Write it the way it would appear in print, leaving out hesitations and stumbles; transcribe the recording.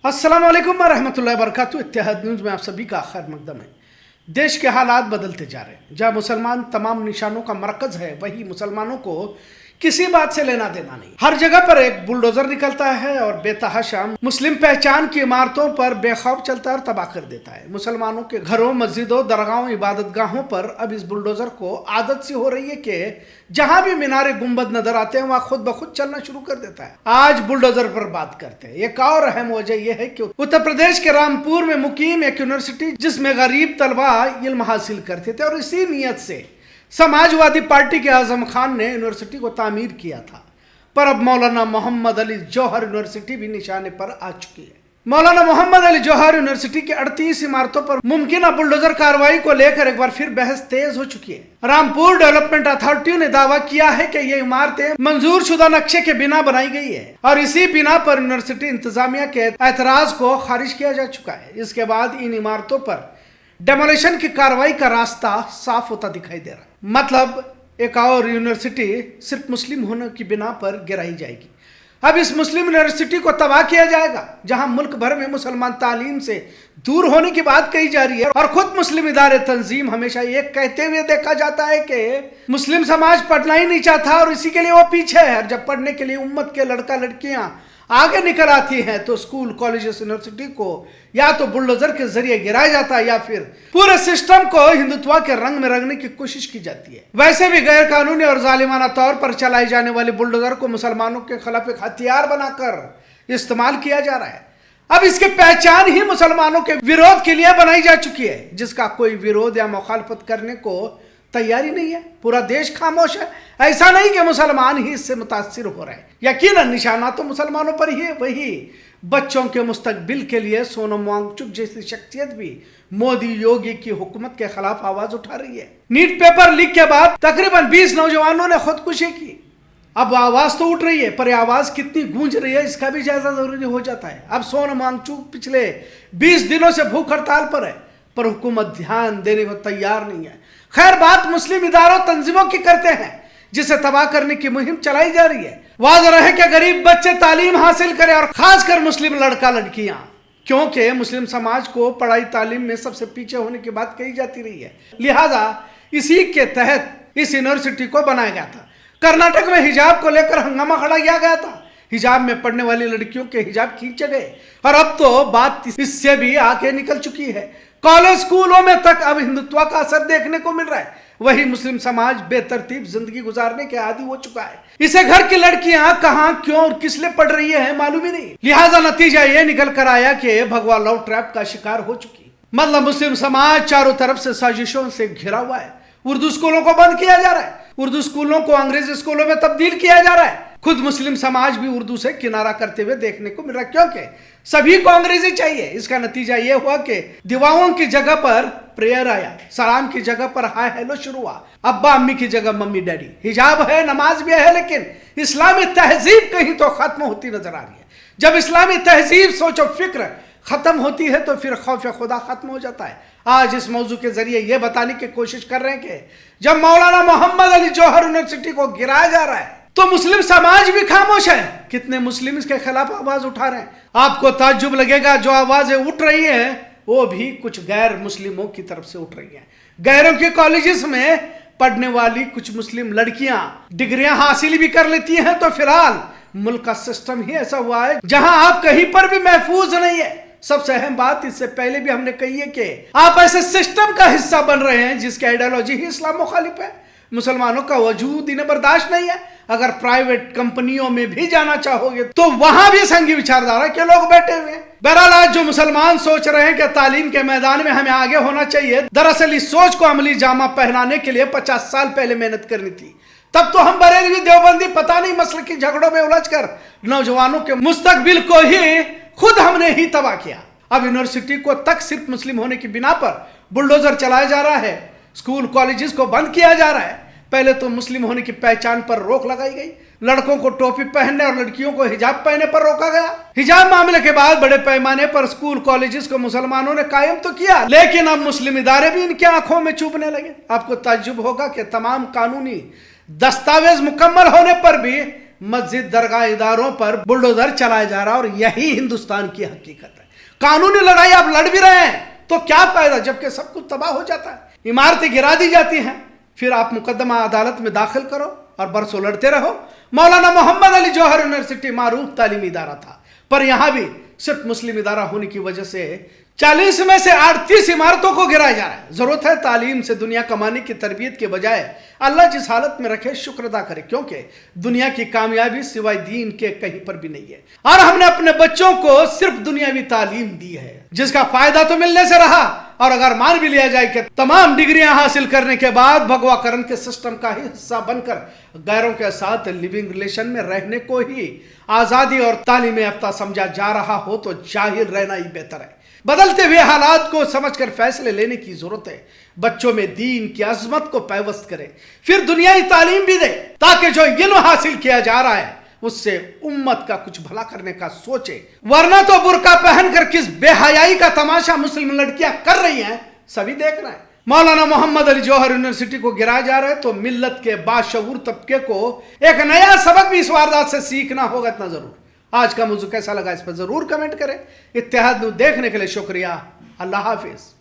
अस्सलाम वालेकुम रहमतुल्लाहि वबरकातुहू। इत्तेहाद न्यूज़ में आप सभी का खैर मकदम है। देश के हालात बदलते जा रहे हैं। जहाँ मुसलमान तमाम निशानों का मरकज है, वही मुसलमानों को किसी बात से लेना देना नहीं। हर जगह पर एक बुलडोजर निकलता है और बेतहाशा मुस्लिम पहचान की इमारतों पर बेखौफ चलता है और तबाह कर देता है। मुसलमानों के घरों, मस्जिदों, दरगाहों, इबादत गाहों पर अब इस बुलडोजर को आदत सी हो रही है कि जहां भी मीनारे गुंबद नजर आते हैं वहां खुद ब खुद चलना शुरू कर देता है। आज बुलडोजर पर बात करते हैं। एक और अहम वजह यह है कि उत्तर प्रदेश के रामपुर में मुकीम एक यूनिवर्सिटी जिसमें गरीब तलबा इल्म हासिल करते थे, और इसी नीयत से समाजवादी पार्टी के आजम खान ने यूनिवर्सिटी को तामीर किया था, पर अब मौलाना मोहम्मद अली जौहर यूनिवर्सिटी भी निशाने पर आ चुकी है। मौलाना मोहम्मद अली जौहर यूनिवर्सिटी की 38 इमारतों पर मुमकिन बुलडोजर कार्रवाई को लेकर एक बार फिर बहस तेज हो चुकी है। रामपुर डेवलपमेंट अथॉरिटी ने दावा किया है कि ये इमारतें मंजूर शुदा नक्शे के बिना बनाई गई है और इसी बिना पर यूनिवर्सिटी इंतजामिया के एतराज को खारिज किया जा चुका है। इसके बाद इन इमारतों पर डेमोलिशन की कार्रवाई का रास्ता साफ होता दिखाई दे रहा है। मतलब एक और यूनिवर्सिटी सिर्फ मुस्लिम होने की बिना पर गिराई जाएगी। अब इस मुस्लिम यूनिवर्सिटी को तबाह किया जाएगा, जहां मुल्क भर में मुसलमान तालीम से दूर होने की बात कही जा रही है और खुद मुस्लिम इदारे तंजीम हमेशा ये कहते हुए देखा जाता है कि मुस्लिम समाज पढ़ना ही नहीं चाहता और इसी के लिए वो पीछे है। और जब पढ़ने के लिए उम्मत के लड़का लड़कियां आगे निकल आती हैं तो स्कूल, कॉलेजेस, यूनिवर्सिटी को या तो बुलडोजर के जरिए गिराया जाता है या फिर पूरे सिस्टम को हिंदुत्व के रंग में रंगने की कोशिश की जाती है। वैसे भी गैर कानूनी और जालिमाना तौर पर चलाई जाने वाली बुलडोजर को मुसलमानों के खिलाफ एक हथियार बनाकर इस्तेमाल किया जा रहा है। अब इसकी पहचान ही मुसलमानों के विरोध के लिए बनाई जा चुकी है, जिसका कोई विरोध या मुखालफत करने को तैयारी नहीं है। पूरा देश खामोश है। ऐसा नहीं कि मुसलमान ही इससे मुतासिर हो रहे हैं। यकीनन निशाना तो मुसलमानों पर ही है। वही बच्चों के मुस्तकबिल के लिए सोनम वांगचुक जैसी शख्सियत भी मोदी योगी की हुकूमत के खिलाफ आवाज उठा रही है। नीट पेपर लीक के बाद तकरीबन 20 नौजवानों ने खुदकुशी की। अब आवाज तो उठ रही है, पर आवाज कितनी गूंज रही है इसका भी जायजा जरूरी हो जाता है। अब सोनम वांगचुक पिछले 20 दिनों से भूख हड़ताल पर है, पर हुकूमत ध्यान देने को तैयार नहीं है। खैर, बात मुस्लिम इदारों तंजीमों की करते हैं जिसे तबाह करने की मुहिम चलाई जा रही है। वाज़ेह रहे कि गरीब बच्चे तालीम हासिल करें और खासकर मुस्लिम लड़का लड़कियां, क्योंकि मुस्लिम समाज को पढ़ाई तालीम में सबसे पीछे होने की बात कही जाती रही है। लिहाजा इसी के तहत इस यूनिवर्सिटी को बनाया गया था। कर्नाटक में हिजाब को लेकर हंगामा खड़ा किया गया था। हिजाब में पढ़ने वाली लड़कियों के हिजाब खींचे गए और अब तो बात इससे भी आगे निकल चुकी है। कॉलेज, स्कूलों में तक अब हिंदुत्व का असर देखने को मिल रहा है। वही मुस्लिम समाज बेतरतीब जिंदगी गुजारने के आदी हो चुका है। इसे घर की लड़कियां कहां, क्यों और किस लिए पढ़ रही है मालूम ही नहीं। लिहाजा नतीजा ये निकल कर आया कि भगवा लव ट्रैप का शिकार हो चुकी। मतलब मुस्लिम समाज चारों तरफ से साजिशों से घिरा हुआ है। उर्दू स्कूलों को बंद किया जा रहा है, उर्दू स्कूलों को अंग्रेजी स्कूलों में तब्दील किया जा रहा है। खुद मुस्लिम समाज भी उर्दू से किनारा करते हुए देखने को मिल रहा है, क्योंकि सभी को अंग्रेजी चाहिए। इसका नतीजा यह हुआ कि दुआओं की जगह पर प्रेयर आया, सलाम की जगह पर हाय हेलो शुरू हुआ, अब्बा अम्मी की जगह मम्मी डैडी। हिजाब है, नमाज भी है, लेकिन इस्लामी तहजीब कहीं तो खत्म होती नजर आ रही है। जब इस्लामी तहजीब, सोचो फिक्र खत्म होती है तो फिर खौफ खुदा खत्म हो जाता है। आज इस मौजू के जरिए यह बताने की कोशिश कर रहे हैं कि जब मौलाना मोहम्मद अली जौहर यूनिवर्सिटी को गिराया जा रहा है तो मुस्लिम समाज भी खामोश है। कितने मुस्लिम इसके खिलाफ आवाज उठा रहे हैं। आपको ताज्जुब लगेगा, जो आवाजें उठ रही हैं वो भी कुछ गैर मुस्लिमों की तरफ से उठ रही हैं। गैरों के कॉलेजेस में पढ़ने वाली कुछ मुस्लिम लड़कियां डिग्रियां हासिल भी कर लेती हैं, तो फिलहाल मुल्क का सिस्टम ही ऐसा हुआ है जहां आप कहीं पर भी महफूज नहीं है। सबसे अहम बात, इससे पहले भी हमने कही है कि आप ऐसे सिस्टम का हिस्सा बन रहे हैं जिसकी आइडियोलॉजी ही इस्लाम मुखालिफ है। मुसलमानों का वजूद इन्हें बर्दाश्त नहीं है। अगर प्राइवेट कंपनियों में भी जाना चाहोगे तो वहां भी संघी विचारधारा के लोग बैठे हुए हैं। बहरहाल आज जो मुसलमान सोच रहे हैं कि तालीम के मैदान में हमें आगे होना चाहिए, दरअसल इस सोच को अमली जामा पहनाने के लिए 50 साल पहले मेहनत करनी थी। तब तो हम बरेलवी देवबंदी पता नहीं मसलकी झगड़ों में उलझकर नौजवानों के मुस्तकबिल को ही खुद हमने ही तबाह किया। अब यूनिवर्सिटी को तक सिर्फ मुस्लिम होने की बिना पर बुलडोजर चलाया जा रहा है। स्कूल, कॉलेजेस को बंद किया जा रहा है। पहले तो मुस्लिम होने की पहचान पर रोक लगाई गई, लड़कों को टोपी पहनने और लड़कियों को हिजाब पहनने पर रोका गया। हिजाब मामले के बाद बड़े पैमाने पर स्कूल, कॉलेजेस को मुसलमानों ने कायम तो किया, लेकिन अब मुस्लिम इदारे भी इनकी आंखों में चुभने लगे। आपको ताज्जुब होगा कि तमाम कानूनी दस्तावेज मुकम्मल होने पर भी مسجد درگاہ اداروں پر بلڈوزر چلایا جا رہا ہے، اور یہی ہندوستان کی حقیقت ہے۔ قانونی لڑائی آپ لڑ بھی رہے ہیں تو کیا فائدہ جبکہ سب کچھ تباہ ہو جاتا ہے، عمارتیں گرا دی جاتی ہیں، پھر آپ مقدمہ عدالت میں داخل کرو اور برسوں لڑتے رہو۔ مولانا محمد علی جوہر یونیورسٹی معروف تعلیمی ادارہ تھا، پر یہاں بھی صرف مسلم ادارہ ہونے کی وجہ سے 40 میں سے 38 عمارتوں کو گرایا جا رہا ہے۔ ضرورت ہے تعلیم سے دنیا کمانے کی تربیت کے بجائے اللہ جس حالت میں رکھے شکر ادا کرے، کیونکہ دنیا کی کامیابی سوائے دین کے کہیں پر بھی نہیں ہے، اور ہم نے اپنے بچوں کو صرف دنیاوی تعلیم دی ہے جس کا فائدہ تو ملنے سے رہا، اور اگر مان بھی لیا جائے کہ تمام ڈگریاں حاصل کرنے کے بعد بھگوا کرن کے سسٹم کا ہی حصہ بن کر غیروں کے ساتھ لیونگ ریلیشن میں رہنے کو ہی آزادی اور تعلیم یافتہ سمجھا جا رہا ہو تو جاہل رہنا ہی بہتر ہے۔ بدلتے ہوئے حالات کو سمجھ کر فیصلے لینے کی ضرورت ہے۔ بچوں میں دین کی عظمت کو پیوست کرے، پھر دنیائی تعلیم بھی دے تاکہ جو علم حاصل کیا جا رہا ہے اس سے امت کا کچھ بھلا کرنے کا سوچے، ورنہ تو برقع پہن کر کس بے حیائی کا تماشا مسلم لڑکیاں کر رہی ہیں سبھی دیکھ رہے ہیں۔ مولانا محمد علی جوہر یونیورسٹی کو گرایا جا رہا ہے تو ملت کے باشعور طبقے کو ایک نیا سبق بھی اس واردات سے سیکھنا ہوگا، اتنا ضرور۔ آج کا موضوع کیسا لگا اس پر ضرور کمنٹ کریں۔ اتحاد نیوز دیکھنے کے لیے شکریہ۔ اللہ حافظ۔